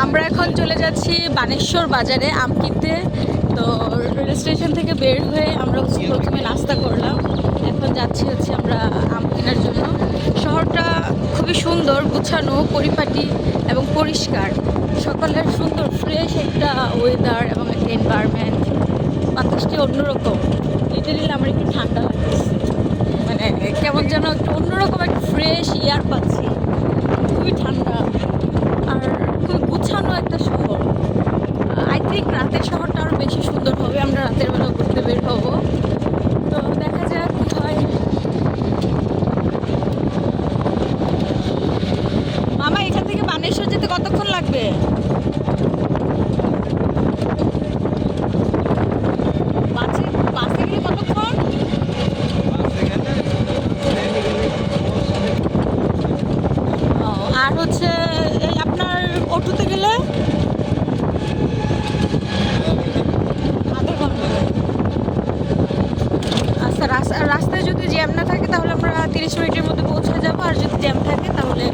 আমরা এখন চলে যাচ্ছি বানেশ্বর বাজারে আম কিনতে। তো রেল স্টেশন থেকে বের হয়ে আমরা প্রথমে নাস্তা করলাম, এখন যাচ্ছি আমরা আম কেনার জন্য। শহরটা খুবই সুন্দর, গুছানো, পরিপাটি এবং পরিষ্কার। সকালের সুন্দর ফ্রেশ একটা ওয়েদার এবং একটা এনভায়রনমেন্ট, বাতাসটি অন্যরকম। লিটারেলি আমার একটু ঠান্ডা লাগতেছে, মানে কেমন যেন একটু অন্যরকম একটা ফ্রেশ এয়ার পাচ্ছি। খুবই ঠান্ডা আর খুবই গুছানো একটা শহর। আই থিঙ্ক রাতের শহরটা আরও বেশি সুন্দর হবে। আমরা রাতের বেলা ঘুরতে বের হবো, তো দেখা যাক কি হয়। মামা, এখান থেকে বানেশ্বর যেতে কতক্ষণ লাগবে? বাসে বাসে গেলে কতক্ষণ? ও, আর হচ্ছে এই আপনার অটোতে গেলে আধা ঘন্টা। আচ্ছা, রাস্তায় যদি জ্যাম না থাকে তাহলে আমরা 30 মিনিটের মধ্যে পৌঁছে যাবো, আর যদি জ্যাম থাকে তাহলে